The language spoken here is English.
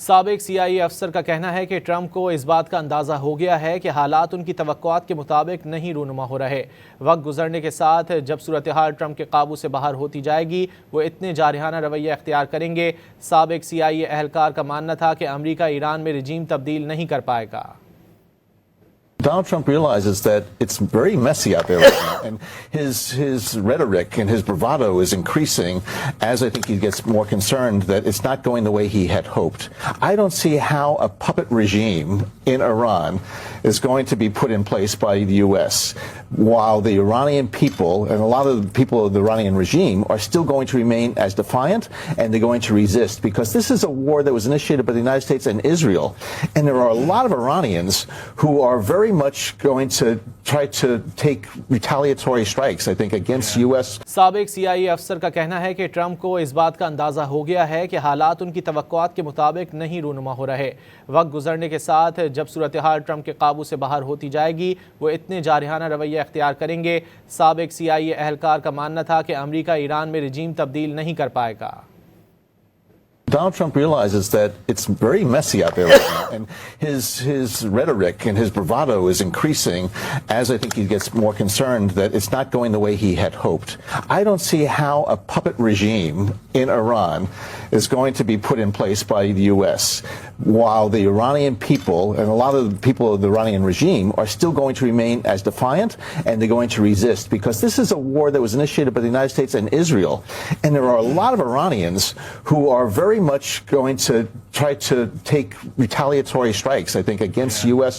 साबिक CIA अफसर का कहना है कि ट्रंप को इस बात का अंदाज़ा हो गया है कि हालात उनकी तवक्कुआत के मुताबिक नहीं रूनुमा हो रहे। वक्त गुजरने के साथ जब सूरत हाल ट्रंप के काबू से बाहर होती जाएगी, वो इतने जारहाना रवैया इख्तियार करेंगे। साबिक CIA अहलकार का मानना था कि अमरीका ईरान में रजीम तब्दील नहीं कर पाएगा। Donald Trump realizes that it's very messy out there right now, and his rhetoric and his bravado is increasing as I think he gets more concerned that it's not going the way he had hoped. I don't see how a puppet regime in Iran is going to be put in place by the U.S. while the Iranian people and a lot of the people of the Iranian regime are still going to remain as defiant, and they're going to resist, because this is a war that was initiated by the United States and Israel, and there are a lot of Iranians who are very much going to try to take retaliatory strikes, I think, against U.S. साबिक CIA अफसर का कहना है कि Trump को इस बात का अंदाज़ा हो गया है कि हालात उनकी तवक्कुआत के मुताबिक नहीं रूनुमा हो रहे। वक्त गुजरने के साथ जब सूरत हाल ट्रंप के काबू से बाहर होती जाएगी, वो इतने जारहाना रवैया इख्तियार करेंगे। साबिक CIA अहलकार का मानना था कि अमरीका ईरान में रजीम तब्दील नहीं कर पाएगा। Donald Trump realizes that it's very messy out there right now, and his rhetoric and his bravado is increasing as I think he gets more concerned that it's not going the way he had hoped. I don't see how a puppet regime in Iran is going to be put in place by the U.S. while the Iranian people and a lot of the people of the Iranian regime are still going to remain as defiant, and they're going to resist, because this is a war that was initiated by the United States and Israel, and there are a lot of Iranians who are very much going to try to take retaliatory strikes, I think, against U.S.